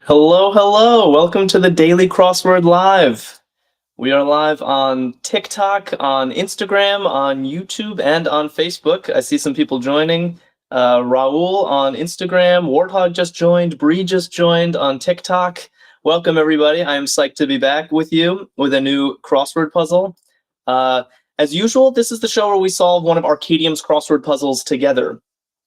Hello, hello. Welcome to the Daily Crossword Live. We are live on TikTok, on Instagram, on YouTube, and on Facebook. I see some people joining. Raul on Instagram, Warthog just joined, Bree just joined on TikTok. Welcome, everybody. I am psyched to be back with you with a new crossword puzzle. As usual, this is the show where we solve one of Arkadium's crossword puzzles together.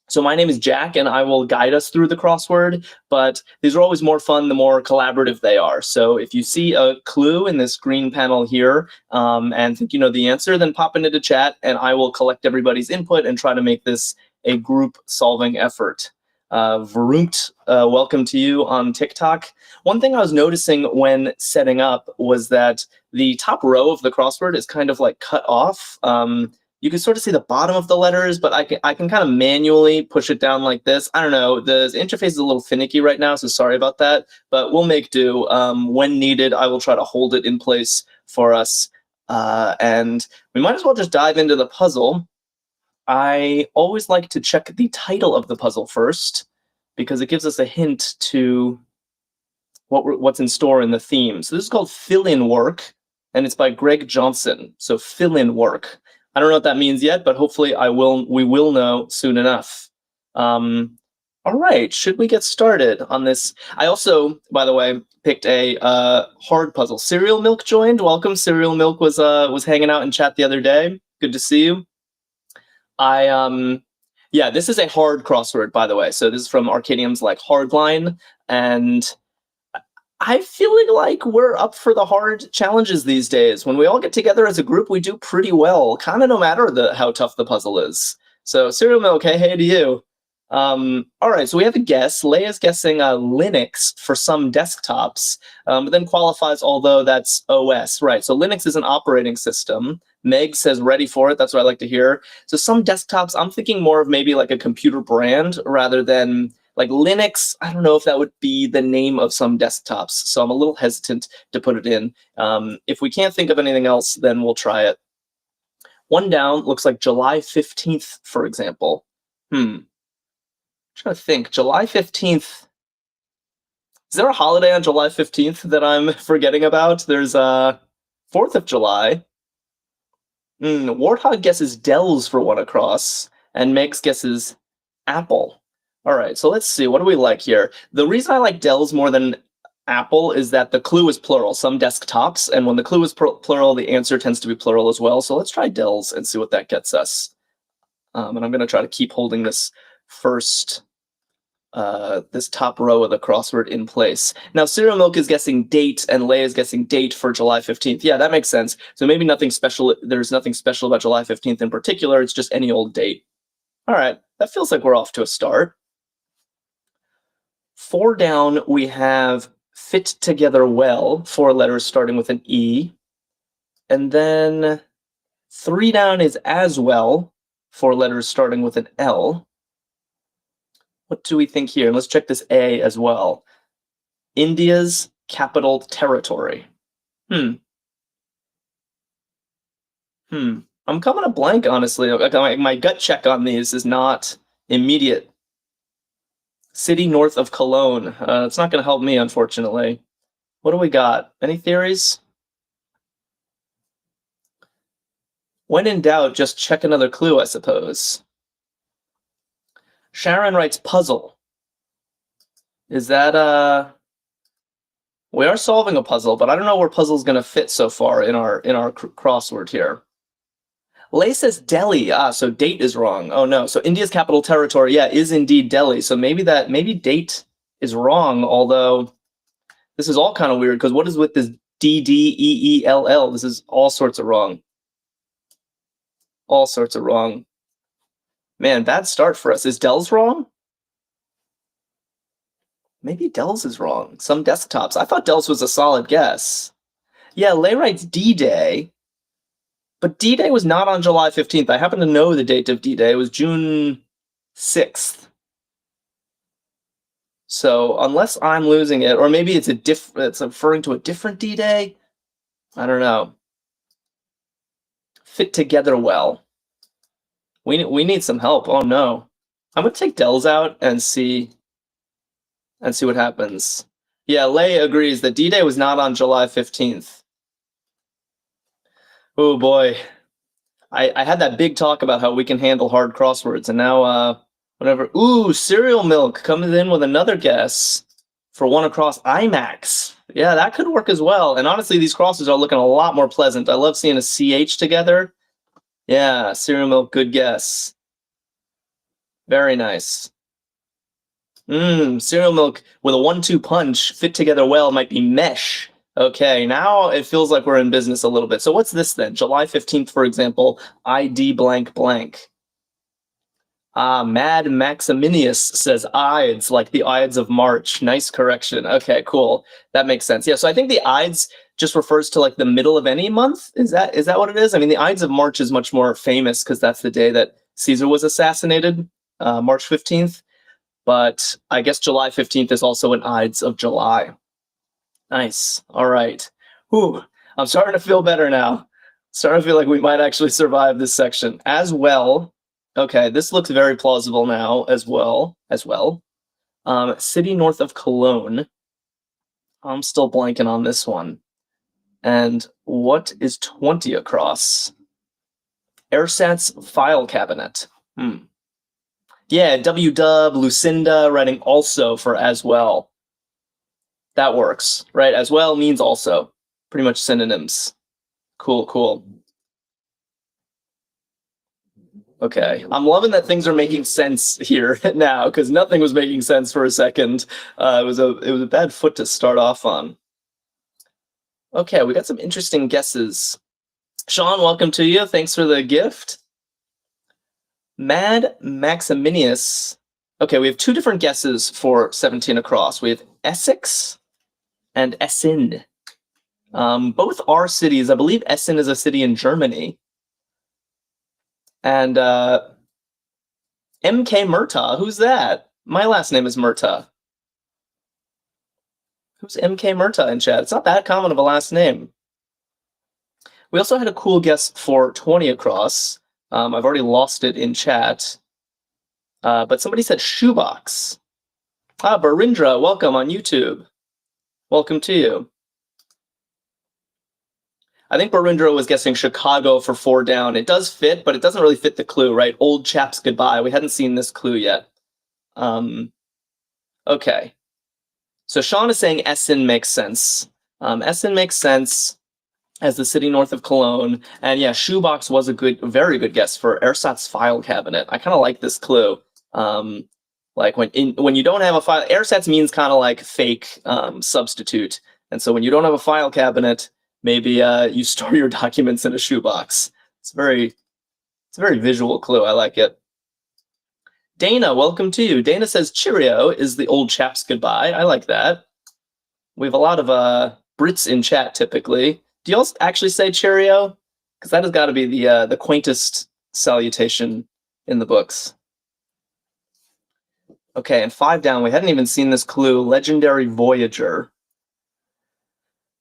So my name is Jack, and I will guide us through the crossword, but these are always more fun the more collaborative they are. So if you see a clue in this green panel here and think you know the answer, then pop it into chat, and I will collect everybody's input and try to make this a group-solving effort. Varungt, welcome to you on TikTok. One thing I was noticing when setting up was that the top row of the crossword is kind of like cut off. You can sort of see the bottom of the letters, but I can kind of manually push it down like this. I don't know, the interface is a little finicky right now, so sorry about that, but we'll make do. When needed, I will try to hold it in place for us. And we might as well just dive into the puzzle. I always like to check the title of the puzzle first, because it gives us a hint to what's in store in the theme. So this is called Fill-In Work, and it's by Greg Johnson. So fill-in work. I don't know what that means yet, but hopefully we will know soon enough. All right, should we get started on this? I also, by the way, picked a hard puzzle. Cereal Milk joined. Welcome. Cereal Milk was hanging out in chat the other day. Good to see you. Yeah, this is a hard crossword, by the way. So this is from Arkadium's Hardline, and I'm feeling like we're up for the hard challenges these days. When we all get together as a group, we do pretty well, kind of no matter how tough the puzzle is. So, Cereal Milk, hey to you. All right, so we have a guess. Leia's guessing Linux for some desktops, but then qualifies, although that's OS. Right, so Linux is an operating system. Meg says ready for it. That's what I like to hear. So some desktops, I'm thinking more of maybe like a computer brand rather than like Linux. I don't know if that would be the name of some desktops, so I'm a little hesitant to put it in. If we can't think of anything else, then we'll try it. One down looks like July 15th, for example. I'm trying to think. July 15th. Is there a holiday on July 15th that I'm forgetting about? There's 4th of July. Warthog guesses Dells for one across, and Meg's guesses Apple. All right, so let's see. What do we like here? The reason I like Dells more than Apple is that the clue is plural, some desktops, and when the clue is plural, the answer tends to be plural as well. So let's try Dells and see what that gets us. And I'm going to try to keep holding this this top row of the crossword in place. Now, Cereal Milk is guessing date, and Leia is guessing date for July 15th. Yeah, that makes sense. So maybe nothing special. There's nothing special about July 15th in particular. It's just any old date. All right, that feels like we're off to a start. 4 down, we have fit together well, 4 letters starting with an E. And then 3 down is as well, 4 letters starting with an L. What do we think here? Let's check this A as well. India's capital territory. I'm coming a blank, honestly. My gut check on these is not immediate. City north of Cologne. It's not going to help me, unfortunately. What do we got? Any theories? When in doubt, just check another clue, I suppose. Sharon writes puzzle. Is that we are solving a puzzle, but I don't know where puzzle's going to fit so far in our crossword here. Lay says Delhi. So date is wrong. Oh no. So India's capital territory, yeah, is indeed Delhi. So maybe date is wrong, although this is all kind of weird because what is with this DDEELL? This is all sorts of wrong. All sorts of wrong. Man, bad start for us. Is Dells wrong? Maybe Dells is wrong. Some desktops. I thought Dells was a solid guess. Yeah, Lay writes D-Day. But D-Day was not on July 15th. I happen to know the date of D-Day. It was June 6th. So unless I'm losing it, or maybe it's referring to a different D-Day. I don't know. Fit together well. We need some help. Oh no. I'm gonna take Dells out and see what happens. Yeah, Lay agrees that D-Day was not on July 15th. Oh boy. I had that big talk about how we can handle hard crosswords, and now, whatever. Ooh, Cereal Milk comes in with another guess for one across IMAX. Yeah, that could work as well. And honestly, these crosses are looking a lot more pleasant. I love seeing a CH together. Yeah, Cereal Milk, good guess. Very nice. Cereal Milk with a 1-2 punch fit together well might be mesh. Okay, now it feels like we're in business a little bit. So what's this then? July 15th, for example, ID blank blank. Mad Maximinius says Ides, like the Ides of March. Nice correction. Okay, cool. That makes sense. Yeah, so I think the Ides just refers to like the middle of any month. Is that what it is? I mean, the Ides of March is much more famous because that's the day that Caesar was assassinated, March 15th. But I guess July 15th is also an Ides of July. Nice. All right. Whew. I'm starting to feel better now. Starting to feel like we might actually survive this section as well. Okay, this looks very plausible now as well. City north of Cologne. I'm still blanking on this one. And what is 20 across? Airsat's file cabinet. Yeah, W-dub, Lucinda, writing also for as well. That works, right? As well means also. Pretty much synonyms. Cool, cool. Okay, I'm loving that things are making sense here now, because nothing was making sense for a second. It was a bad foot to start off on. Okay, we got some interesting guesses. Sean, welcome to you. Thanks for the gift. Mad Maximinius. Okay, we have two different guesses for 17 across. We have Essex and Essen. Both are cities. I believe Essen is a city in Germany. And MK Murtaugh, who's that? My last name is Murtaugh. Who's MK Murtaugh in chat? It's not that common of a last name. We also had a cool guess for 20 across. I've already lost it in chat. But somebody said shoebox. Barindra, welcome on YouTube. Welcome to you. I think Barindra was guessing Chicago for 4 down. It does fit, but it doesn't really fit the clue, right? Old chaps goodbye. We hadn't seen this clue yet. Okay. So Sean is saying Essen makes sense. Essen makes sense as the city north of Cologne. And yeah, shoebox was a very good guess for Ersatz file cabinet. I kind of like this clue. Like when you don't have a file, Ersatz means kind of like fake substitute. And so when you don't have a file cabinet, maybe you store your documents in a shoebox. It's a very visual clue. I like it. Dana, welcome to you. Dana says Cheerio is the old chap's goodbye. I like that. We have a lot of Brits in chat typically. Do you all actually say Cheerio? Because that has got to be the quaintest salutation in the books. Okay, and 5 down. We hadn't even seen this clue. Legendary Voyager.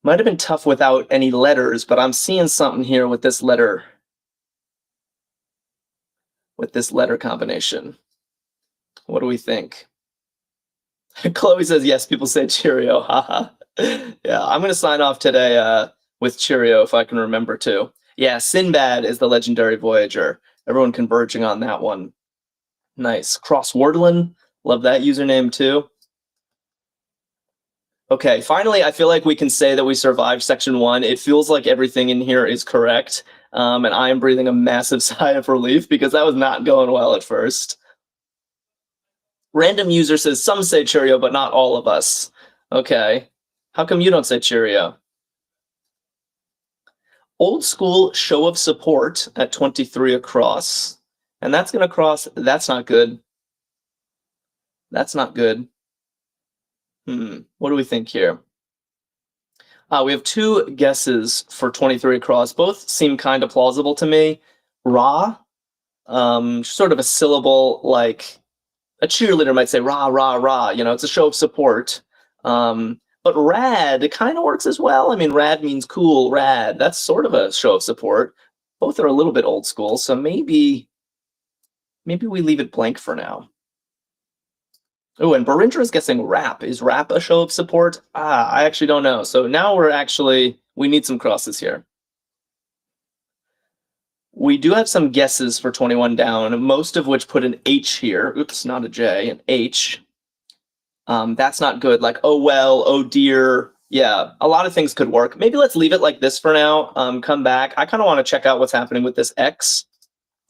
Might have been tough without any letters, but I'm seeing something here with this letter. With this letter combination. What do we think? Chloe says yes, people say Cheerio. Haha. Yeah, I'm going to sign off today with Cheerio if I can remember to. Yeah, Sinbad is the legendary Voyager. Everyone converging on that one. Nice. Crosswordlin. Love that username too. Okay, finally, I feel like we can say that we survived section 1. It feels like everything in here is correct. And I am breathing a massive sigh of relief because that was not going well at first. Random user says, some say Cheerio, but not all of us. Okay. How come you don't say Cheerio? Old school show of support at 23 across. And that's going to cross. That's not good. That's not good. What do we think here? We have 2 guesses for 23 across. Both seem kind of plausible to me. Ra, sort of a syllable like a cheerleader might say rah, rah, rah. You know, it's a show of support. But rad, it kind of works as well. I mean, rad means cool, rad. That's sort of a show of support. Both are a little bit old school, so maybe we leave it blank for now. Oh, and Baringer is guessing rap. Is rap a show of support? I actually don't know. So now we need some crosses here. We do have some guesses for 21 down, most of which put an H here. Oops, not a J, an H. That's not good. Like, oh well, oh dear. Yeah, a lot of things could work. Maybe let's leave it like this for now. Come back. I kind of want to check out what's happening with this X,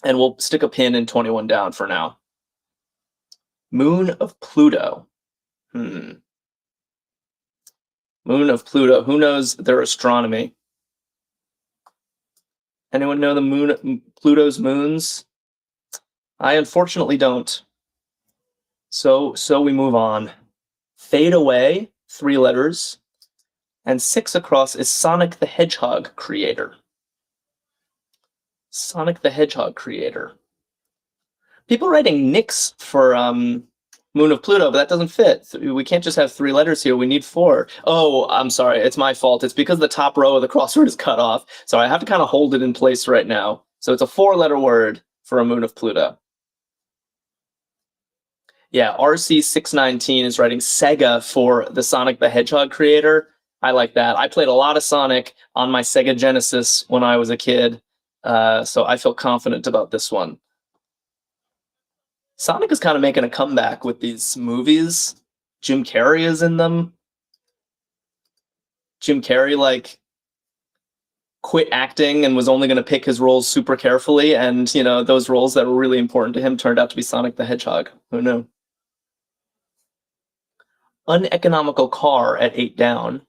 and we'll stick a pin in 21 down for now. Moon of Pluto. Moon of Pluto. Who knows their astronomy? Anyone know the Pluto's moons? I unfortunately don't. So we move on. Fade away, 3 letters, and 6 across is Sonic the Hedgehog creator. Sonic the Hedgehog creator. People writing Nix for Moon of Pluto, but that doesn't fit. We can't just have 3 letters here. We need 4. Oh, I'm sorry. It's my fault. It's because the top row of the crossword is cut off. So I have to kind of hold it in place right now. So it's a 4-letter word for a Moon of Pluto. Yeah, RC619 is writing Sega for the Sonic the Hedgehog creator. I like that. I played a lot of Sonic on my Sega Genesis when I was a kid, so I feel confident about this one. Sonic is kind of making a comeback with these movies. Jim Carrey is in them. Jim Carrey, like, quit acting and was only going to pick his roles super carefully, and, you know, those roles that were really important to him turned out to be Sonic the Hedgehog. Who knew? Uneconomical car at 8 down.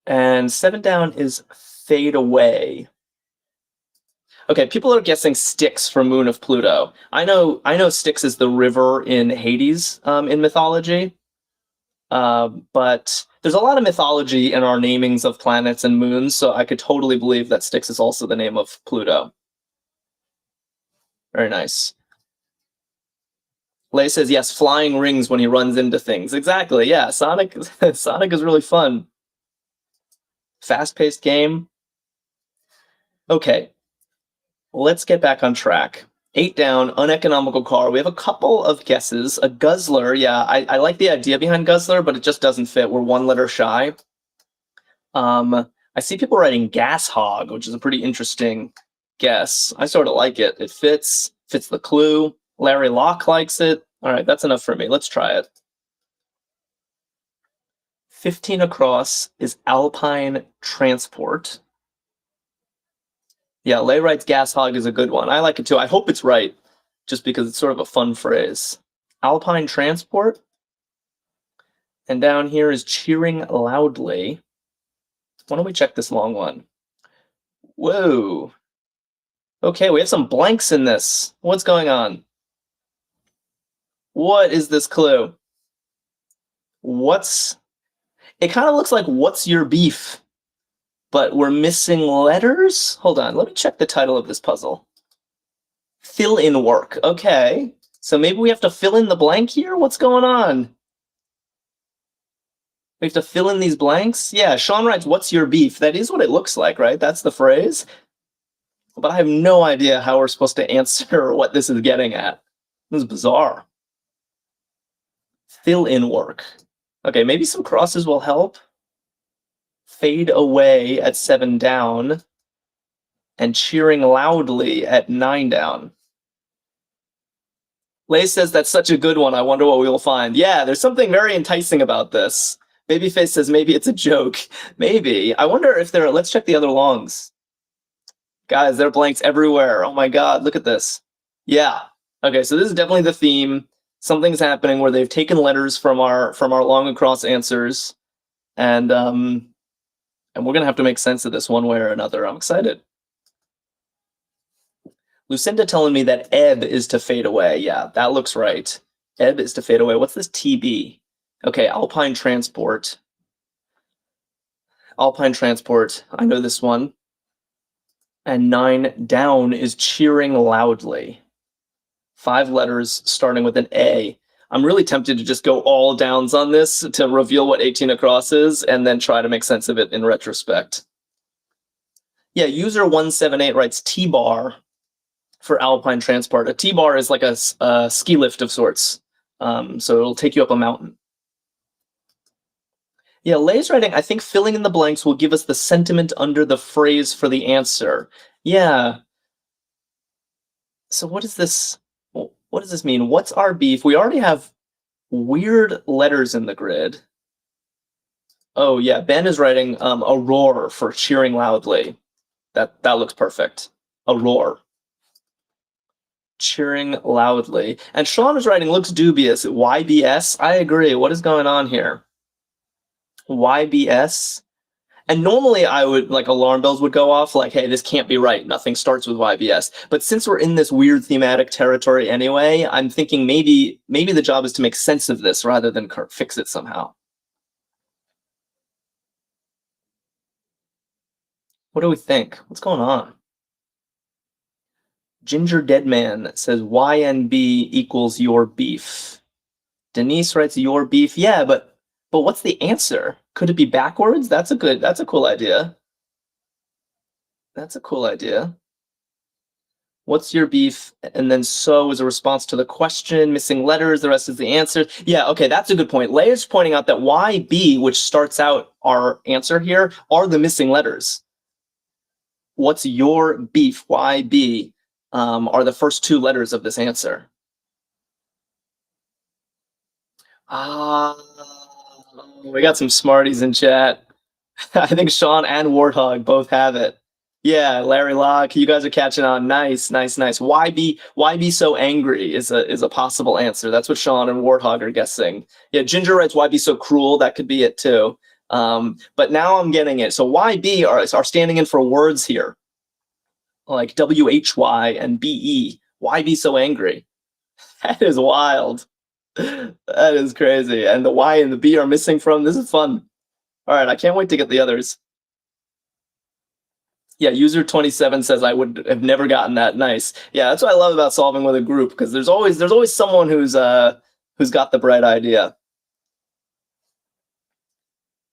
And 7 down is fade away. Okay, people are guessing Styx for Moon of Pluto. I know Styx is the river in Hades in mythology, but there's a lot of mythology in our namings of planets and moons, so I could totally believe that Styx is also the name of Pluto. Very nice. Lay says, yes, flying rings when he runs into things. Exactly, yeah, Sonic is really fun. Fast-paced game. Okay, let's get back on track. 8 down, uneconomical car. We have a couple of guesses. A guzzler, yeah, I like the idea behind guzzler, but it just doesn't fit. We're 1 letter shy. I see people writing gas hog, which is a pretty interesting guess. I sort of like it. It fits the clue. Larry Locke likes it. All right, that's enough for me. Let's try it. 15 across is Alpine Transport. Yeah, Lay writes gas hog is a good one. I like it too. I hope it's right, just because it's sort of a fun phrase. Alpine Transport. And down here is cheering loudly. Why don't we check this long one? Whoa. Okay, we have some blanks in this. What's going on? What is this clue? It kind of looks like what's your beef, but we're missing letters? Hold on, let me check the title of this puzzle. Fill in work. Okay, so maybe we have to fill in the blank here? What's going on? We have to fill in these blanks? Yeah, Sean writes, what's your beef? That is what it looks like, right? That's the phrase. But I have no idea how we're supposed to answer what this is getting at. This is bizarre. Fill in work. Okay, maybe some crosses will help. Fade away at 7 down. And cheering loudly at 9 down. Lay says that's such a good one. I wonder what we will find. Yeah, there's something very enticing about this. Babyface says maybe it's a joke. Maybe. I wonder if there are... Let's check the other longs. Guys, there are blanks everywhere. Oh my god, look at this. Yeah. Okay, so this is definitely the theme. Something's happening where they've taken letters from our long across answers, and we're gonna have to make sense of this one way or another. I'm excited. Lucinda telling me that ebb is to fade away. Yeah, that looks right. Ebb is to fade away. What's this TB? Okay, Alpine Transport. Alpine Transport. I know this one. And 9 down is cheering loudly. 5 letters starting with an A. I'm really tempted to just go all downs on this to reveal what 18 across is and then try to make sense of it in retrospect. Yeah, user 178 writes T-bar. for alpine transport. A T-bar is like a ski lift of sorts. So it'll take you up a mountain. Yeah, Lay's writing, I think filling in the blanks will give us the sentiment under the phrase for the answer. Yeah. So what is this? What does this mean? What's our beef? We already have weird letters in the grid. Oh yeah, Ben is writing a roar for cheering loudly. That looks perfect. A roar. Cheering loudly. And Sean is writing looks dubious. YBS? I agree. What is going on here? YBS? And normally I would, like, alarm bells would go off, like, hey, this can't be right. Nothing starts with YBS. But since we're in this weird thematic territory anyway, I'm thinking maybe the job is to make sense of this rather than fix it somehow. What do we think? What's going on? Ginger Deadman says YNB equals your beef. Denise writes your beef. Yeah, but what's the answer? Could it be backwards? That's a cool idea. That's a cool idea. What's your beef? And then so is a response to the question, missing letters, the rest is the answer. Yeah, okay, that's a good point. Leia's pointing out that YB, which starts out our answer here, are the missing letters. What's your beef? YB are the first two letters of this answer. We got some smarties in chat. I think Sean and Warthog both have it. Yeah, Larry Locke, you guys are catching on. Nice, nice, nice. Why be so angry is a possible answer. That's what Sean and Warthog are guessing. Yeah, Ginger writes why be so cruel. That could be it too. But now I'm getting it. So YB are standing in for words here, like WHY and BE. Why be so angry? That is wild. That is crazy. And the Y and the B are missing from. This is fun. All right, I can't wait to get the others. Yeah, user 27 says I would have never gotten that. Nice. Yeah, that's what I love about solving with a group, because there's always someone who's got the bright idea.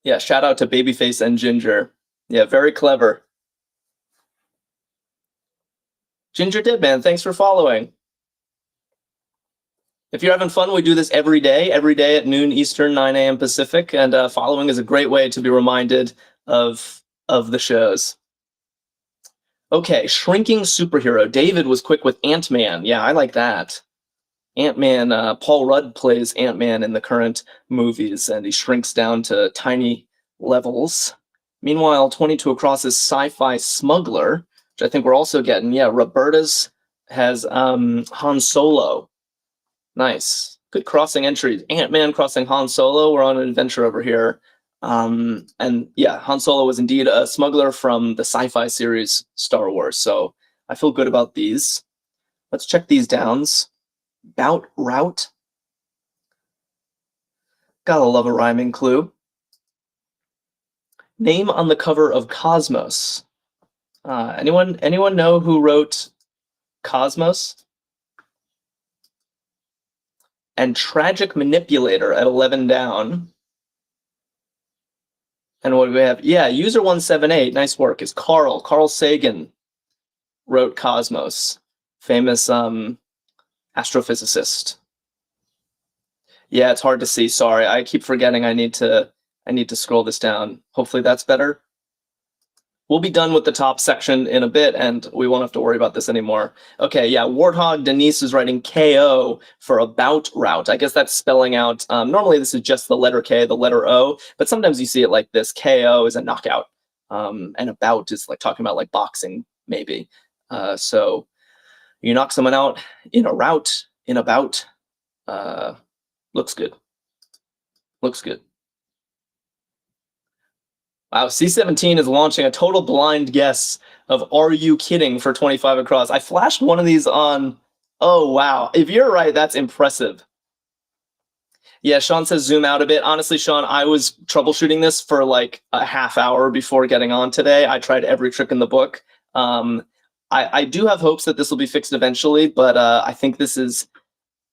Yeah, shout out to Babyface and Ginger. Yeah, very clever. Ginger Deadman, thanks for following. If you're having fun, we do this every day at noon Eastern, 9 a.m. Pacific, and following is a great way to be reminded of the shows. Okay, shrinking superhero. David was quick with Ant-Man. Yeah, I like that. Ant-Man, Paul Rudd plays Ant-Man in the current movies, and he shrinks down to tiny levels. Meanwhile, 22 Across is sci-fi smuggler, which I think we're also getting. Yeah, Roberta's has Han Solo. Nice. Good crossing entries. Ant-Man crossing Han Solo. We're on an adventure over here. And yeah, Han Solo was indeed a smuggler from the sci-fi series Star Wars. So I feel good about these. Let's check these downs. Bout route. Gotta love a rhyming clue. Name on the cover of Cosmos. Anyone know who wrote Cosmos? And Tragic Manipulator at 11 down. And what do we have? Yeah, user 178, nice work, is Carl. Carl Sagan wrote Cosmos. Famous astrophysicist. Yeah, it's hard to see. Sorry, I keep forgetting I need to scroll this down. Hopefully that's better. We'll be done with the top section in a bit, and we won't have to worry about this anymore. Okay, yeah, Warthog Denise is writing KO for about route. I guess that's spelling out, normally this is just the letter K, the letter O, but sometimes you see it like this. KO is a knockout, and about is like talking about like boxing, maybe. So you knock someone out in a route, in a bout, looks good. Looks good. Wow, C17 is launching a total blind guess of Are You Kidding for 25 across. I flashed one of these on. Oh, wow. If you're right, that's impressive. Yeah, Sean says zoom out a bit. Honestly, Sean, I was troubleshooting this for like a half hour before getting on today. I tried every trick in the book. I do have hopes that this will be fixed eventually, but I think this is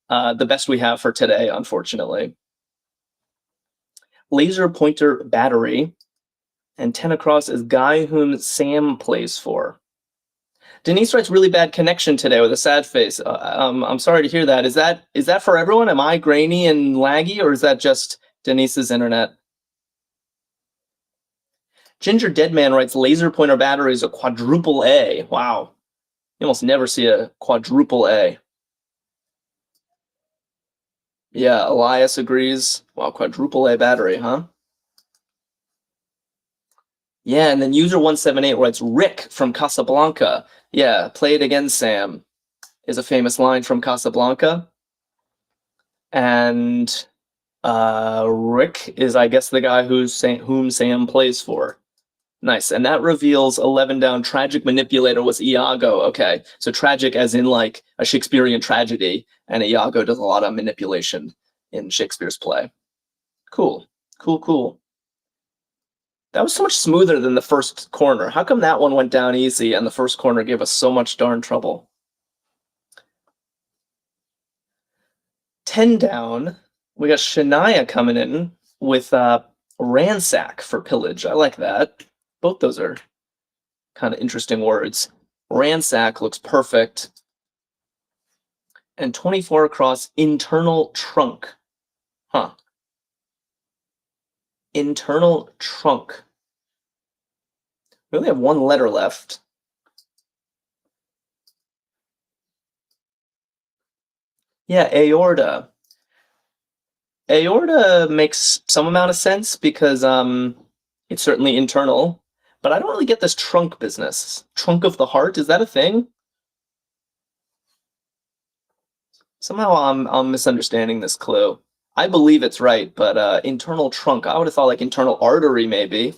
the best we have for today, unfortunately. Laser pointer battery. And 10 across is guy whom Sam plays for. Denise writes really bad connection today with a sad face. I'm sorry to hear that. Is that for everyone? Am I grainy and laggy, or is that just Denise's internet? Ginger Deadman writes laser pointer batteries a quadruple A. Wow. You almost never see a quadruple A. Yeah, Elias agrees. Wow, quadruple A battery, huh? Yeah, and then user 178 writes Rick from Casablanca. Yeah, play it again, Sam, is a famous line from Casablanca. And Rick is, I guess, the guy whom Sam plays for. Nice. And that reveals 11 down. Tragic manipulator was Iago. Okay. So tragic as in like a Shakespearean tragedy. And Iago does a lot of manipulation in Shakespeare's play. Cool. Cool, cool. That was so much smoother than the first corner. How come that one went down easy and the first corner gave us so much darn trouble? 10 down. We got Shania coming in with ransack for pillage. I like that. Both those are kind of interesting words. Ransack looks perfect. And 24 across, internal trunk. Huh. Internal trunk. We only have one letter left. Yeah, aorta. Aorta makes some amount of sense because it's certainly internal, but I don't really get this trunk business. Trunk of the heart, is that a thing? Somehow I'm misunderstanding this clue. I believe it's right, but internal trunk, I would have thought like internal artery maybe.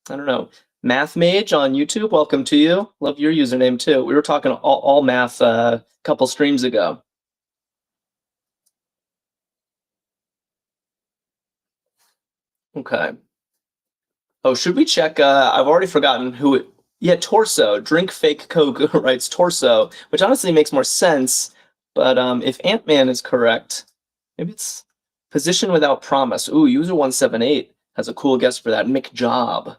I don't know. Math Mage on YouTube, welcome to you. Love your username too. We were talking all math a couple streams ago. Okay. Oh, should we check? I've already forgotten who it. Yeah, Torso. Drink Fake Coke writes Torso, which honestly makes more sense. But if Ant-Man is correct, maybe it's Position Without Promise. Ooh, user 178 has a cool guess for that. McJob.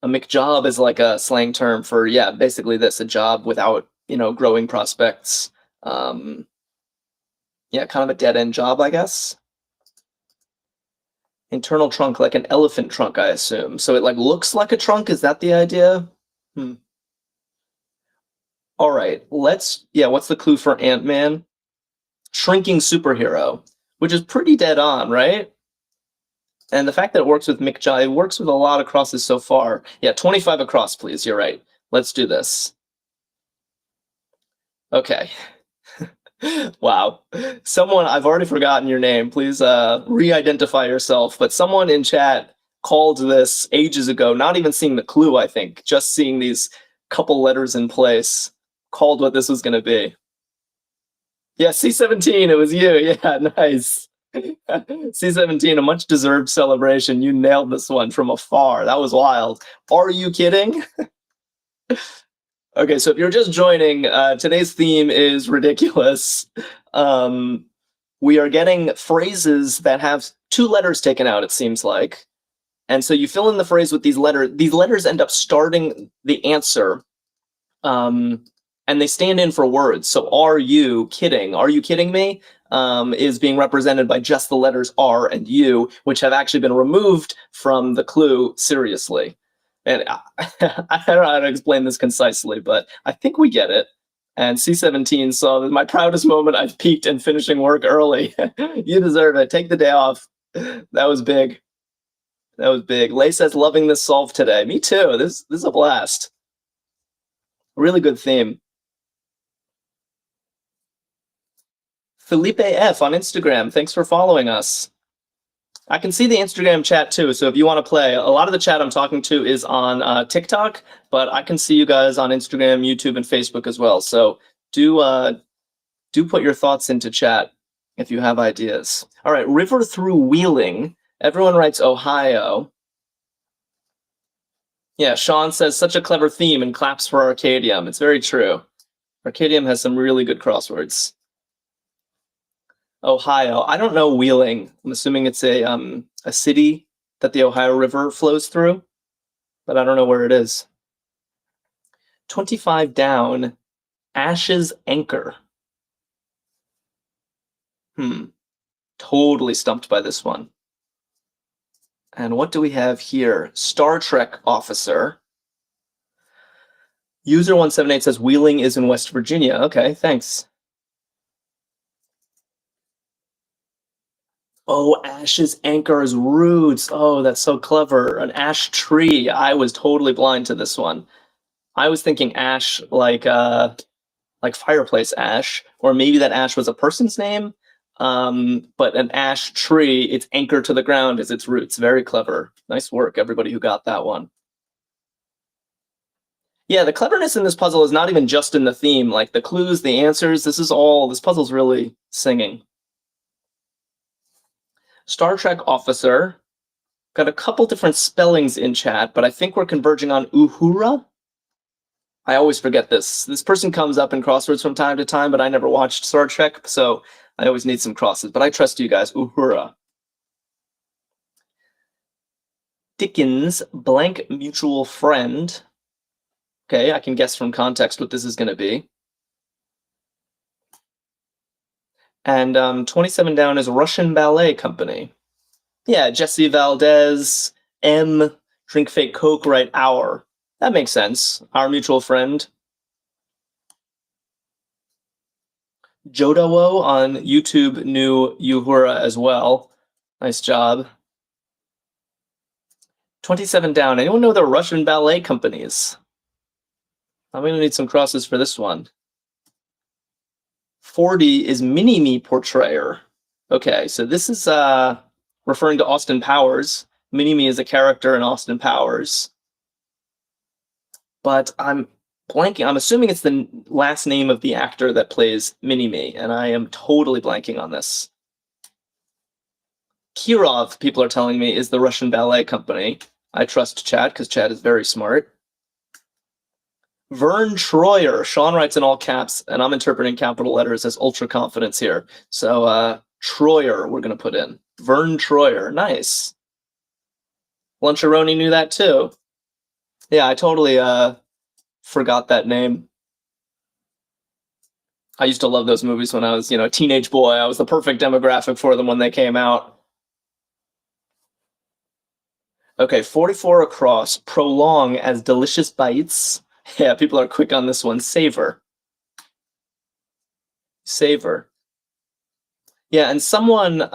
A McJob is like a slang term for, yeah, basically this, a job without, growing prospects. Yeah, kind of a dead-end job, I guess. Internal trunk, like an elephant trunk, I assume. So it like looks like a trunk. Is that the idea? All right, what's the clue for Ant-Man? Shrinking superhero, which is pretty dead on, right? And the fact that it works with McJob, it works with a lot of crosses so far. Yeah, 25 across, please. You're right. Let's do this. Okay. Wow. Someone, I've already forgotten your name. Please re-identify yourself. But someone in chat called this ages ago, not even seeing the clue, I think, just seeing these couple letters in place, called what this was going to be. Yeah, C17, it was you. Yeah, nice. C17, a much deserved celebration. You nailed this one from afar. That was wild. Are you kidding? Okay, so if you're just joining, today's theme is ridiculous. We are getting phrases that have two letters taken out, it seems like. And so you fill in the phrase with these letters. These letters end up starting the answer, and they stand in for words. So are you kidding? Are you kidding me? Is being represented by just the letters R and U, which have actually been removed from the clue seriously. And I don't know how to explain this concisely, but I think we get it. And C17 saw my proudest moment. I've peaked and finishing work early. You deserve it. Take the day off. That was big. That was big. Lay says, loving this solve today. Me too. This is a blast. Really good theme. Felipe F on Instagram. Thanks for following us. I can see the Instagram chat too, so if you want to play, a lot of the chat I'm talking to is on TikTok, but I can see you guys on Instagram, YouTube, and Facebook as well. So do put your thoughts into chat if you have ideas. All right, river through Wheeling. Everyone writes Ohio. Yeah, Sean says such a clever theme and claps for Arkadium. It's very true. Arkadium has some really good crosswords. Ohio. I don't know Wheeling. I'm assuming it's a city that the Ohio River flows through, but I don't know where it is. 25 down, Ash's anchor. Totally stumped by this one. And what do we have here? Star Trek officer. User 178 says Wheeling is in West Virginia. Okay, thanks. Oh, Ash's anchor is roots. Oh, that's so clever. An ash tree. I was totally blind to this one. I was thinking ash like fireplace ash, or maybe that ash was a person's name. But an ash tree, its anchor to the ground is its roots. Very clever. Nice work, everybody who got that one. Yeah, the cleverness in this puzzle is not even just in the theme, like the clues, the answers, this puzzle's really singing. Star Trek officer. Got a couple different spellings in chat, but I think we're converging on Uhura. I always forget this. This person comes up in crosswords from time to time, but I never watched Star Trek, so I always need some crosses. But I trust you guys. Uhura. Dickens, blank mutual friend. Okay, I can guess from context what this is going to be. And 27 down is Russian Ballet Company. Yeah, Jesse Valdez, M, drink fake Coke, right, our. That makes sense. Our mutual friend. Jodawo on YouTube knew Uhura as well. Nice job. 27 down. Anyone know the Russian ballet companies? I'm going to need some crosses for this one. 40 is Mini-Me Portrayer. Okay, so this is referring to Austin Powers. Mini-Me is a character in Austin Powers. But I'm blanking. I'm assuming it's the last name of the actor that plays Mini-Me, and I am totally blanking on this. Kirov, people are telling me, is the Russian ballet company. I trust Chad, because Chad is very smart. Vern Troyer. Sean writes in all caps, and I'm interpreting capital letters as ultra confidence here. So Troyer we're going to put in. Vern Troyer. Nice. Luncharoni knew that too. Yeah, I totally forgot that name. I used to love those movies when I was, a teenage boy. I was the perfect demographic for them when they came out. Okay, 44 across. Prolong as delicious bites. Yeah, people are quick on this one. Savor. Savor. Yeah, and someone,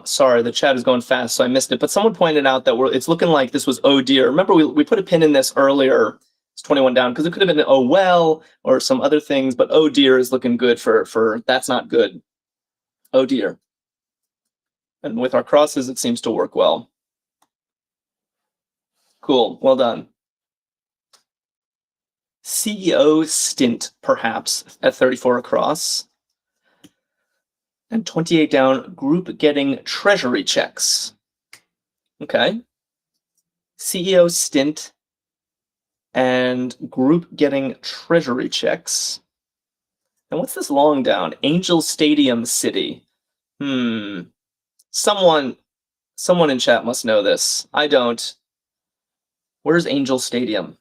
sorry, the chat is going fast, so I missed it, but someone pointed out that it's looking like this was oh dear. Remember, we put a pin in this earlier. It's 21 down, because it could have been oh well, or some other things, but oh dear is looking good for that's not good. Oh dear. And with our crosses, it seems to work well. Cool, well done. CEO stint, perhaps, at 34 across. And 28 down, group getting treasury checks. Okay. CEO stint and group getting treasury checks. And what's this long down? Angel Stadium City. Someone in chat must know this. I don't. Where's Angel Stadium?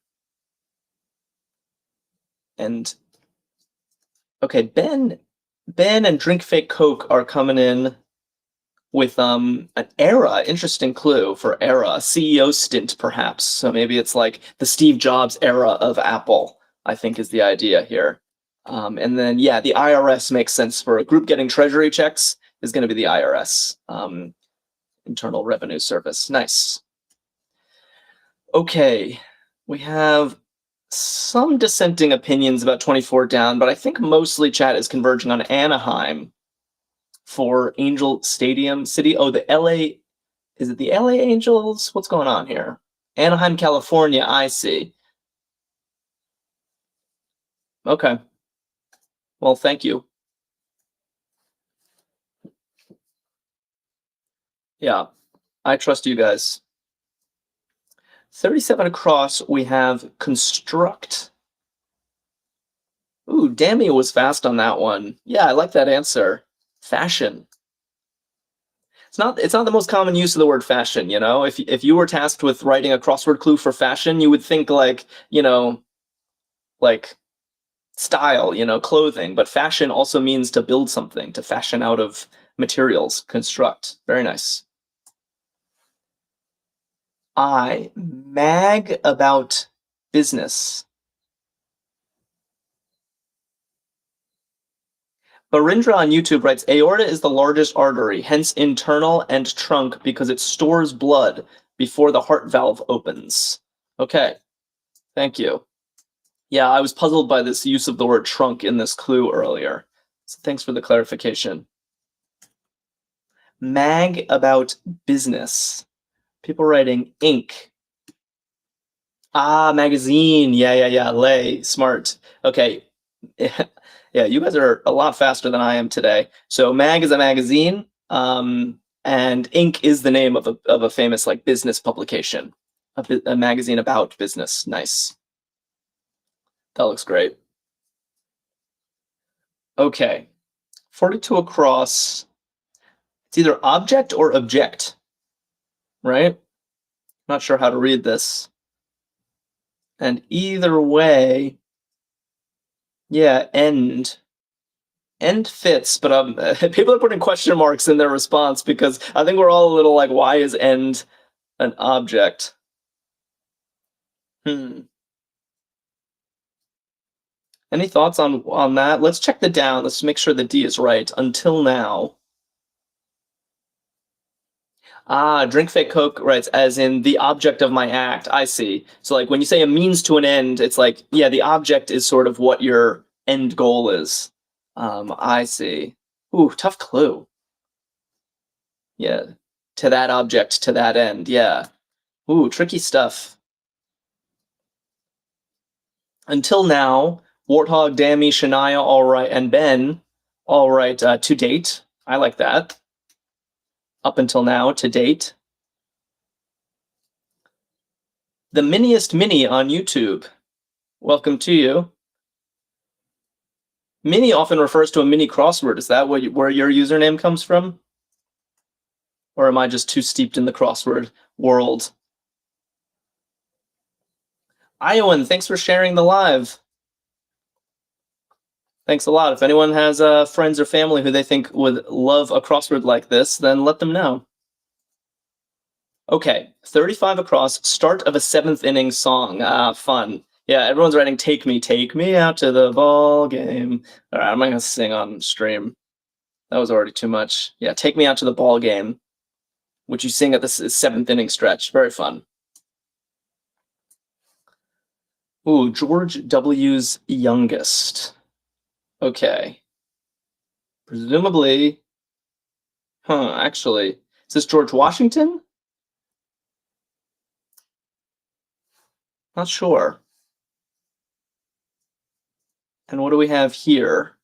And okay, Ben and Drink Fake Coke are coming in with an era. Interesting clue for era. CEO stint, perhaps. So maybe it's like the Steve Jobs era of Apple, I think is the idea here. And then, yeah, the IRS makes sense for a group getting treasury checks is going to be the IRS, Internal Revenue Service. Nice. Okay, we have some dissenting opinions about 24 down, but I think mostly chat is converging on Anaheim for Angel Stadium City. Oh, the LA, is it the LA Angels? What's going on here? Anaheim, California, I see. Okay. Well, thank you. Yeah, I trust you guys. 37 across, we have construct. Ooh, Dammy was fast on that one. Yeah, I like that answer. Fashion. It's not the most common use of the word fashion, If you were tasked with writing a crossword clue for fashion, you would think like like style, clothing, but fashion also means to build something, to fashion out of materials, construct. Very nice. I mag about business. Barindra on YouTube writes, aorta is the largest artery, hence internal and trunk because it stores blood before the heart valve opens. Okay, thank you. Yeah, I was puzzled by this use of the word trunk in this clue earlier. So thanks for the clarification. Mag about business. People writing ink. Ah, magazine. Yeah. Lay. Smart. Okay. Yeah, you guys are a lot faster than I am today. So mag is a magazine, and ink is the name of a famous like business publication, a magazine about business. Nice. That looks great. Okay. 42 across. It's either object or object, right? Not sure how to read this. And either way, yeah, end. End fits, but people are putting question marks in their response because I think we're all a little like, why is end an object? Any thoughts on that? Let's check the down. Let's make sure the D is right. Until now. Ah, drink fake Coke writes, as in the object of my act. I see. So like when you say a means to an end, it's like, yeah, the object is sort of what your end goal is. I see. Ooh, tough clue. Yeah. To that object, to that end. Yeah. Ooh, tricky stuff. Until now, Warthog, Dammy, Shania, all right, and Ben, all right, to date. I like that. Up until now, to date. The Miniest Mini on YouTube. Welcome to you. Mini often refers to a mini crossword. Is that where your username comes from? Or am I just too steeped in the crossword world? Iowan, thanks for sharing the live. Thanks a lot. If anyone has friends or family who they think would love a crossword like this, then let them know. Okay, 35 across, start of a 7th inning song. Ah, fun. Yeah, everyone's writing take me out to the ball game. All right, I'm not going to sing on stream. That was already too much. Yeah, take me out to the ball game, which you sing at the 7th inning stretch. Very fun. Ooh, George W.'s youngest. Okay. Presumably, actually, is this George Washington? Not sure. And what do we have here?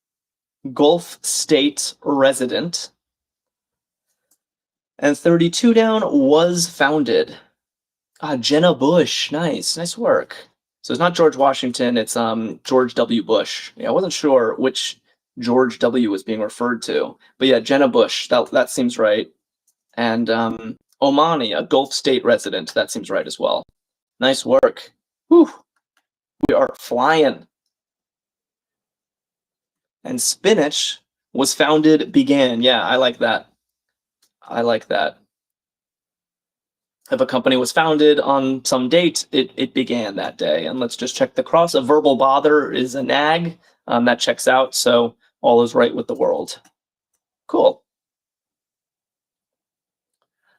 Gulf State resident. And 32 down was founded. Ah, Jenna Bush. Nice work. So it's not George Washington, it's George W. Bush. Yeah, I wasn't sure which George W. was being referred to. But yeah, Jenna Bush, that seems right. And Omani, a Gulf State resident, that seems right as well. Nice work. Whew. We are flying. And spinach was began. Yeah, I like that. If a company was founded on some date, it began that day. And let's just check the cross. A verbal bother is a nag. That checks out, so all is right with the world. Cool.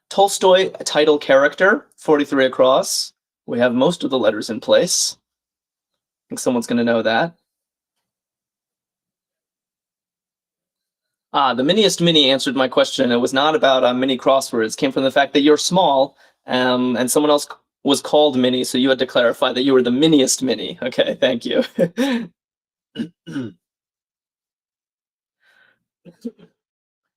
Tolstoy title character, 43 across. We have most of the letters in place. I think someone's going to know that. The Miniest Mini answered my question. It was not about mini crosswords. It came from the fact that you're small, and someone else was called Mini, so you had to clarify that you were the Miniest Mini. Okay, thank you.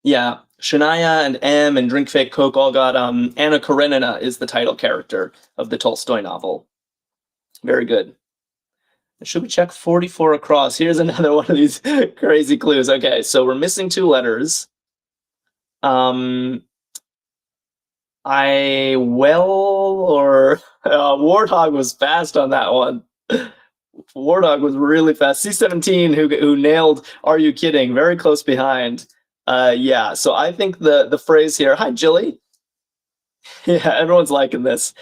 Yeah, Shania and M and Drink Fake Coke all got Anna Karenina is the title character of the Tolstoy novel. Very good. Should we check 44 across? Here's another one of these crazy clues. Okay, so we're missing 2 letters. Warthog was fast on that one. Wardog was really fast. C17 who nailed "Are you kidding?" Very close behind. Yeah, so I think the phrase here. Hi, Jilly. Yeah, everyone's liking this.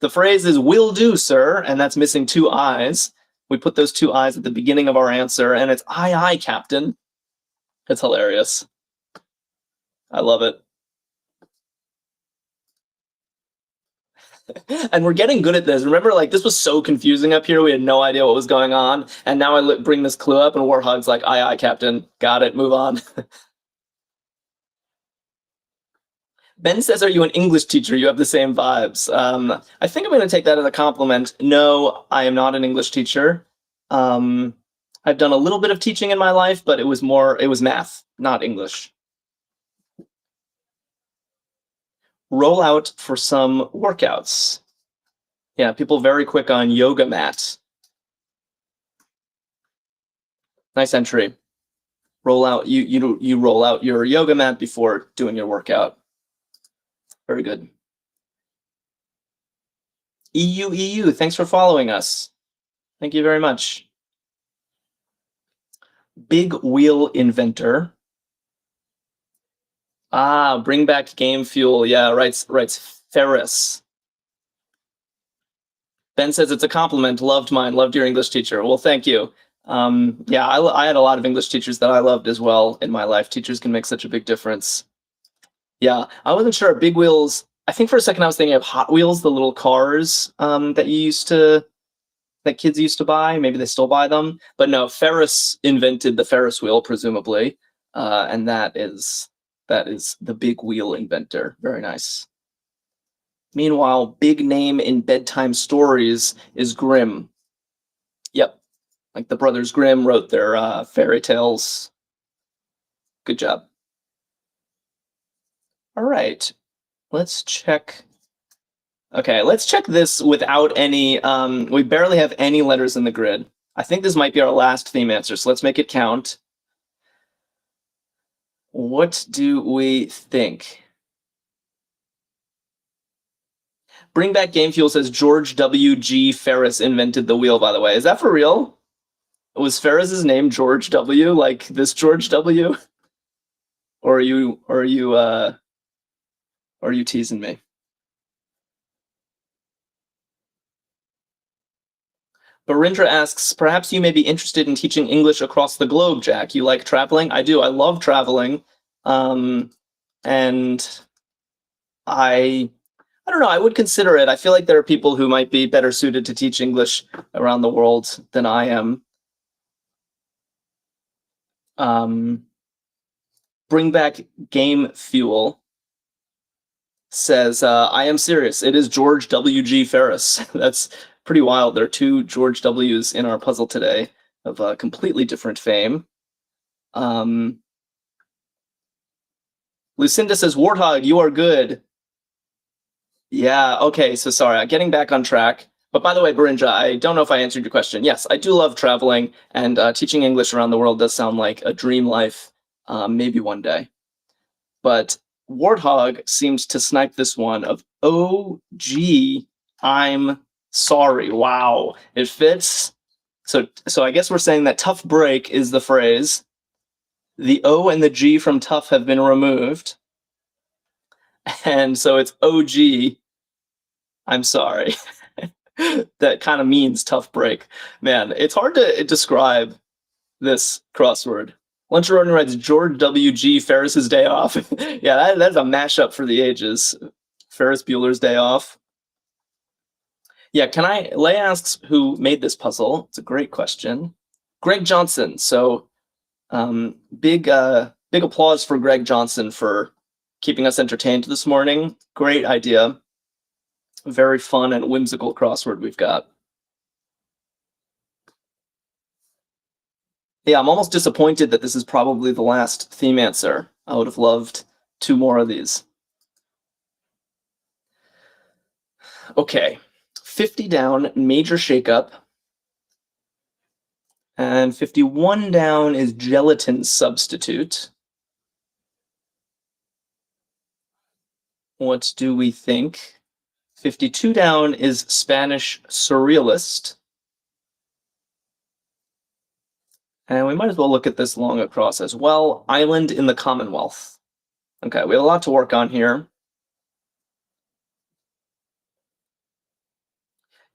The phrase is "will do, sir," and that's missing two I's. We put those two I's at the beginning of our answer, and it's "aye, aye, Captain." It's hilarious. I love it. And we're getting good at this. Remember, like, this was so confusing up here. We had no idea what was going on. And now I bring this clue up, and Warthog's like, "aye, aye, Captain. Got it. Move on." Ben says, "Are you an English teacher? You have the same vibes." I think I'm going to take that as a compliment. No, I am not an English teacher. I've done a little bit of teaching in my life, but it was math, not English. Roll out for some workouts. Yeah, people very quick on yoga mat. Nice entry. Roll out. You roll out your yoga mat before doing your workout. Very good. EU, thanks for following us. Thank you very much. Big wheel inventor. Ah, bring back game fuel. Yeah, writes Ferris. Ben says it's a compliment. Loved mine. Loved your English teacher. Well, thank you. Yeah, I had a lot of English teachers that I loved as well in my life. Teachers can make such a big difference. Yeah, I wasn't sure. Big Wheels. I think for a second I was thinking of Hot Wheels, the little cars that kids used to buy. Maybe they still buy them, but no. Ferris invented the Ferris wheel, presumably, and that is the big wheel inventor. Very nice. Meanwhile, big name in bedtime stories is Grimm. Yep, like the Brothers Grimm wrote their fairy tales. Good job. All right, let's check. Okay, let's check this without any. We barely have any letters in the grid. I think this might be our last theme answer, so let's make it count. What do we think? Bring Back Game Fuel says George W.G. Ferris invented the wheel, by the way. Is that for real? Was Ferris's name George W., like this George W.? Or are you teasing me? Barindra asks, perhaps you may be interested in teaching English across the globe, Jack. You like traveling? I do. I love traveling. And I don't know. I would consider it. I feel like there are people who might be better suited to teach English around the world than I am. Bring Back Game Fuel says, I am serious. It is George W.G. Ferris. That's pretty wild. There are two George W's in our puzzle today of completely different fame. Lucinda says, Warthog, you are good. Yeah, okay, so sorry, getting back on track. But by the way, Barinja, I don't know if I answered your question. Yes, I do love traveling, and teaching English around the world does sound like a dream life, maybe one day. But Warthog seems to snipe this one of, oh, gee, I'm sorry. Wow, it fits. So I guess we're saying that tough break is the phrase. The O and the G from tough have been removed. And so it's OG, I'm sorry. That kind of means tough break. Man, it's hard to describe this crossword. Luncheroni writes George W.G. Ferris's Day Off. Yeah, that's a mashup for the ages. Ferris Bueller's Day Off. Yeah, Leia asks who made this puzzle. It's a great question. Greg Johnson. So big applause for Greg Johnson for keeping us entertained this morning. Great idea. Very fun and whimsical crossword we've got. Yeah, I'm almost disappointed that this is probably the last theme answer. I would have loved 2 more of these. Okay, 50 down, major shakeup. And 51 down is gelatin substitute. What do we think? 52 down is Spanish surrealist. And we might as well look at this long across as well. Island in the Commonwealth. Okay, we have a lot to work on here.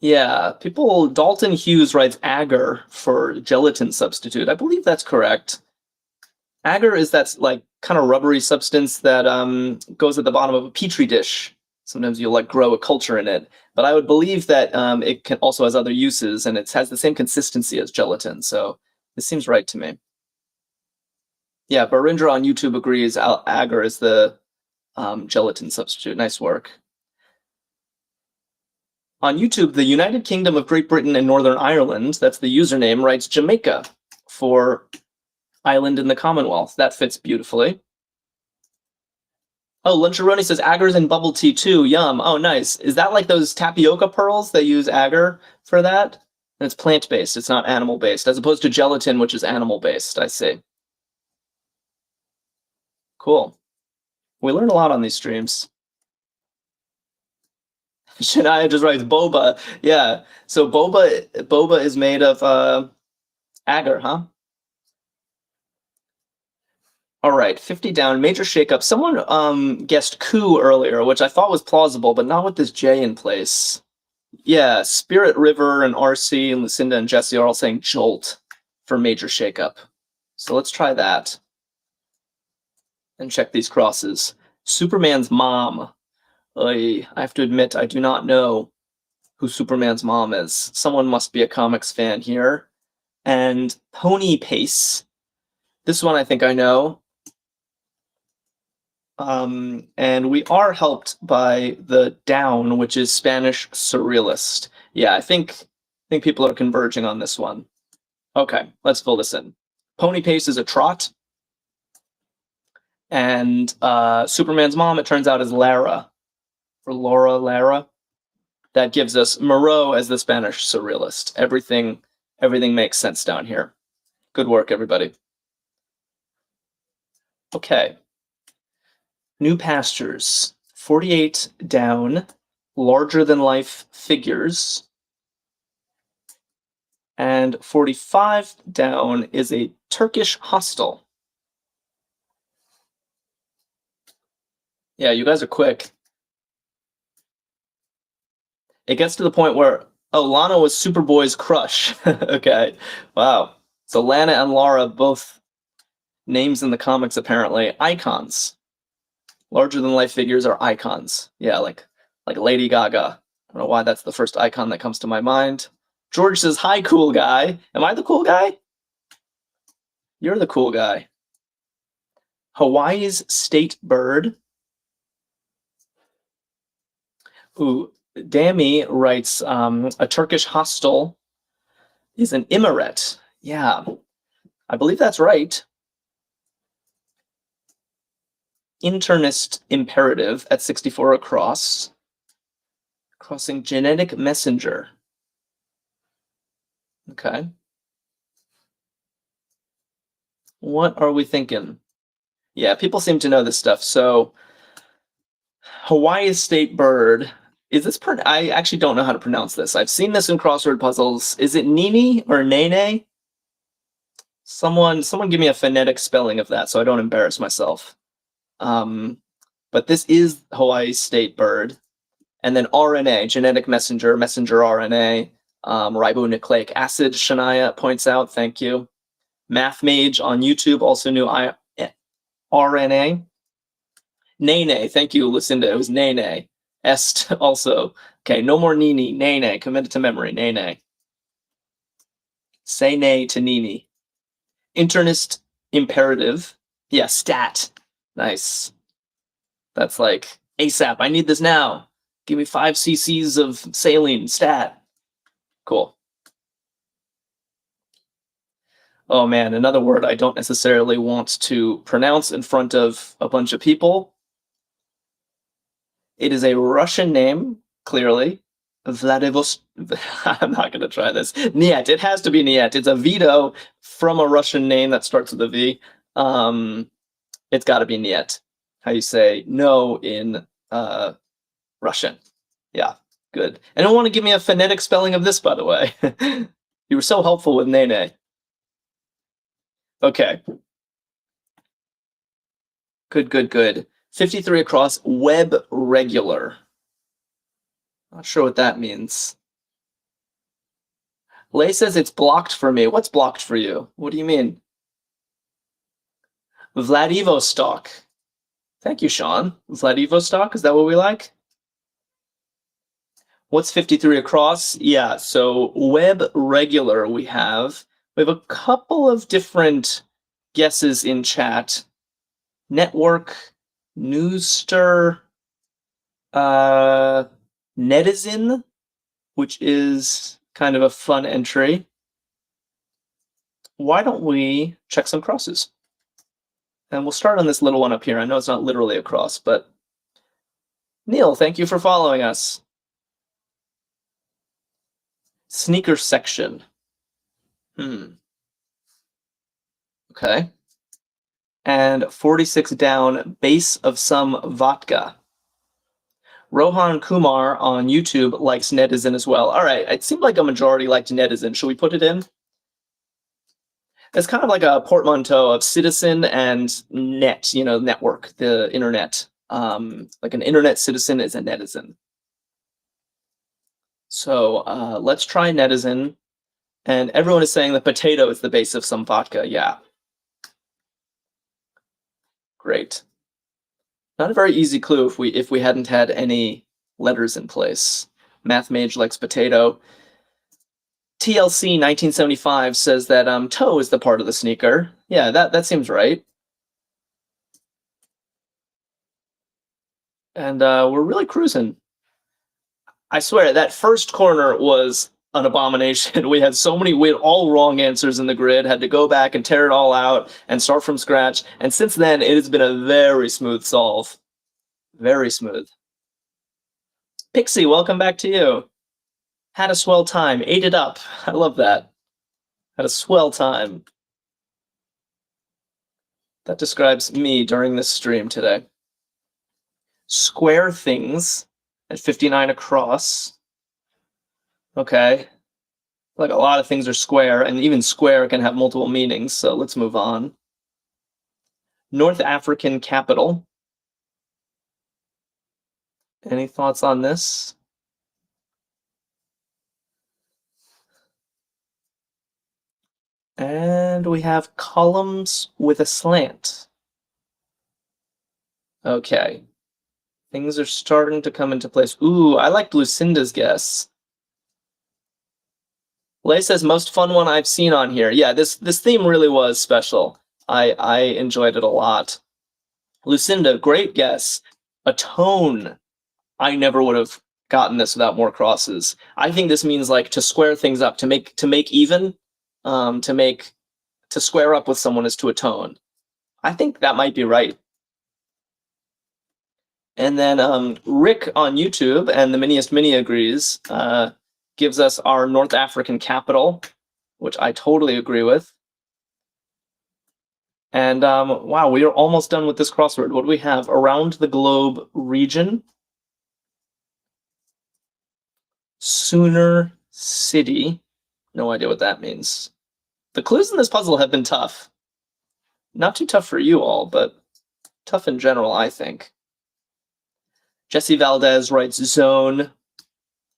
Yeah, Dalton Hughes writes agar for gelatin substitute. I believe that's correct. Agar is that like kind of rubbery substance that goes at the bottom of a petri dish. Sometimes you'll like grow a culture in it, but I would believe that it can also has other uses, and it has the same consistency as gelatin. So this seems right to me. Yeah, Barindra on YouTube agrees. Agar is the gelatin substitute. Nice work. On YouTube, the United Kingdom of Great Britain and Northern Ireland, that's the username, writes Jamaica for island in the Commonwealth. That fits beautifully. Oh, Luncharoni says agar's in bubble tea too. Yum. Oh, nice. Is that like those tapioca pearls? They use agar for that? And it's plant-based. It's not animal-based, as opposed to gelatin, which is animal-based. I see. Cool. We learn a lot on these streams. Shania just writes boba. Yeah. So boba is made of agar, huh? All right, 50 down, major shakeup. Someone guessed coup earlier, which I thought was plausible, but not with this J in place. Yeah, Spirit River and RC and Lucinda and Jesse are all saying jolt for major shakeup. So let's try that and check these crosses. Superman's mom. I have to admit, I do not know who Superman's mom is. Someone must be a comics fan here. And Pony Pace. This one I think I know. And we are helped by the down, which is Spanish surrealist. Yeah, I think people are converging on this one. Okay, let's fill this in. Pony Pace is a trot. And Superman's mom, it turns out, is Lara. Or Laura Lara. That gives us Moreau as the Spanish surrealist. Everything makes sense down here. Good work, everybody. Okay. New pastures. 48 down. Larger than life figures. And 45 down is a Turkish hostel. Yeah, you guys are quick. It gets to the point where, oh, Lana was Superboy's crush. Okay, wow. So Lana and Lara, both names in the comics apparently. Icons. Larger than life figures are icons. Yeah, like Lady Gaga. I don't know why that's the first icon that comes to my mind. George says, hi, cool guy. Am I the cool guy? You're the cool guy. Hawaii's state bird. Ooh, Dami writes, a Turkish hostel is an imaret. Yeah, I believe that's right. Internist imperative at 64 across. Crossing genetic messenger. Okay. What are we thinking? Yeah, people seem to know this stuff. So Hawaii's state bird. Is this I actually don't know how to pronounce this. I've seen this in crossword puzzles. Is it Nini or Nene? Someone give me a phonetic spelling of that so I don't embarrass myself. But this is Hawaii's state bird. And then RNA, genetic messenger RNA, ribonucleic acid, Shania points out, thank you. Math Mage on YouTube also knew RNA. Nene, thank you, Lucinda, it was Nene. Est also. Okay, no more Nini, Nene, committed to memory, Nene. Say nay to Nini. Internist imperative. Yeah, stat. Nice. That's like, ASAP, I need this now. Give me 5 cc's of saline, stat. Cool. Oh man, another word I don't necessarily want to pronounce in front of a bunch of people. It is a Russian name, clearly. Vladivostok. I'm not going to try this. Niet. It has to be Niet. It's a veto from a Russian name that starts with a V. It's got to be Niet. How you say no in Russian. Yeah, good. And don't want to give me a phonetic spelling of this, by the way. You were so helpful with Nene. Okay. Good. 53 across, web regular. Not sure what that means. Lay says it's blocked for me. What's blocked for you? What do you mean? Vladivostok. Thank you, Sean. Vladivostok, is that what we like? What's 53 across? Yeah, so web regular we have. We have a couple of different guesses in chat. Network, newster, netizen, which is kind of a fun entry. Why don't we check some crosses? And we'll start on this little one up here. I know it's not literally a cross, but Neil, thank you for following us. Sneaker section. Okay. And 46 down, base of some vodka. Rohan Kumar on YouTube likes netizen as well. All right, it seemed like a majority liked netizen. Should we put it in? It's kind of like a portmanteau of citizen and net, network, the internet. Like an internet citizen is a netizen. So let's try netizen. And everyone is saying the potato is the base of some vodka. Yeah. Great. Not a very easy clue if we hadn't had any letters in place. Math Mage likes potato. TLC 1975 says that toe is the part of the sneaker. Yeah, that seems right. And we're really cruising. I swear, that first corner was an abomination. We had all wrong answers in the grid, had to go back and tear it all out and start from scratch. And since then, it has been a very smooth solve. Very smooth. Pixie, welcome back to you. Had a swell time. Ate it up. I love that. Had a swell time. That describes me during this stream today. Square things at 59 across. Okay. Like a lot of things are square, and even square can have multiple meanings, so let's move on. North African capital. Any thoughts on this? And we have columns with a slant. Okay. Things are starting to come into place. Ooh, I like Lucinda's guess. Lay says, most fun one I've seen on here. Yeah, this theme really was special. I enjoyed it a lot. Lucinda, great guess. Atone. I never would have gotten this without more crosses. I think this means like to square things up, to make even, to square up with someone is to atone. I think that might be right. And then Rick on YouTube, and the Miniest Mini agrees, gives us our North African capital, which I totally agree with. And wow, we are almost done with this crossword. What do we have? Around the globe region. Sooner City. No idea what that means. The clues in this puzzle have been tough. Not too tough for you all, but tough in general, I think. Jesse Valdez writes zone.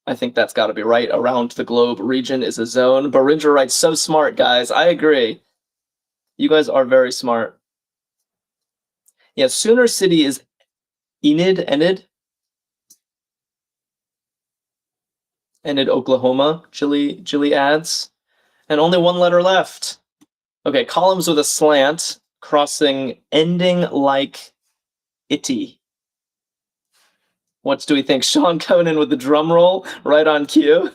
I think that's got to be right. Around the globe region is a zone. Baringer writes, so smart, guys. I agree. You guys are very smart. Yeah, Sooner City is Enid, Oklahoma, Jilly adds. And only one letter left. Okay, columns with a slant, crossing, ending like itty. What do we think? Sean coming in with the drum roll right on cue.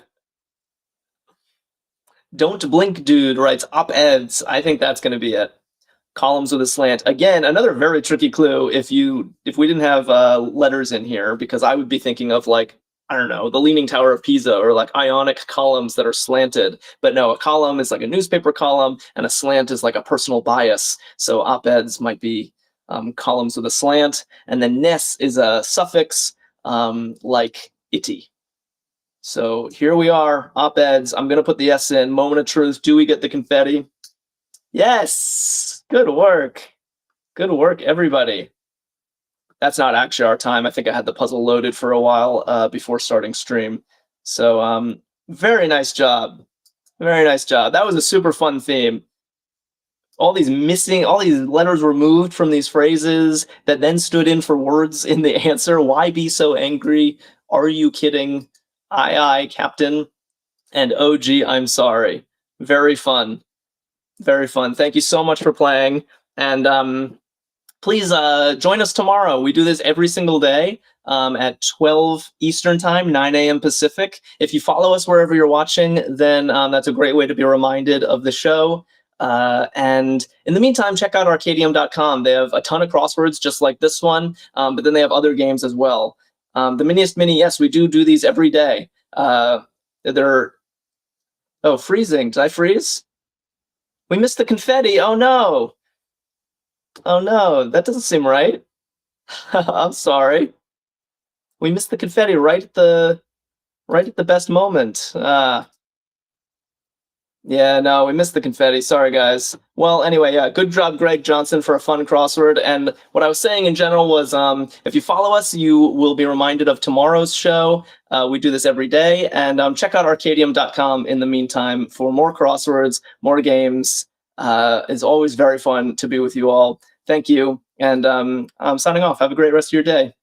Don't Blink Dude writes op-eds. I think that's going to be it. Columns with a slant. Again, another very tricky clue if we didn't have letters in here, because I would be thinking of like, I don't know, the Leaning Tower of Pisa or like Ionic columns that are slanted. But no, a column is like a newspaper column and a slant is like a personal bias. So op-eds might be columns with a slant. And then ness is a suffix like itty. So here we are, op-eds. I'm going to put the S in. Moment of truth. Do we get the confetti? Yes! Good work. Good work, everybody. That's not actually our time. I think I had the puzzle loaded for a while before starting stream. So, very nice job. Very nice job. That was a super fun theme. All these letters removed from these phrases that then stood in for words in the answer. Why be so angry? Are you kidding? Aye, Captain. And oh, gee, I'm sorry. Very fun. Very fun. Thank you so much for playing. And please join us tomorrow. We do this every single day at 12 Eastern Time, 9 a.m. Pacific. If you follow us wherever you're watching, then that's a great way to be reminded of the show. And in the meantime, check out Arkadium.com. They have a ton of crosswords just like this one, but then they have other games as well. The Miniest Mini, yes, we do these every day. They're... Oh, freezing. Did I freeze? We missed the confetti. Oh, no. Oh, no. That doesn't seem right. I'm sorry. We missed the confetti right at the best moment. Yeah, no, we missed the confetti. Sorry, guys. Well, anyway, yeah, good job, Greg Johnson, for a fun crossword. And what I was saying in general was, if you follow us, you will be reminded of tomorrow's show. We do this every day. And check out Arkadium.com in the meantime for more crosswords, more games. It's always very fun to be with you all. Thank you. And I'm signing off. Have a great rest of your day.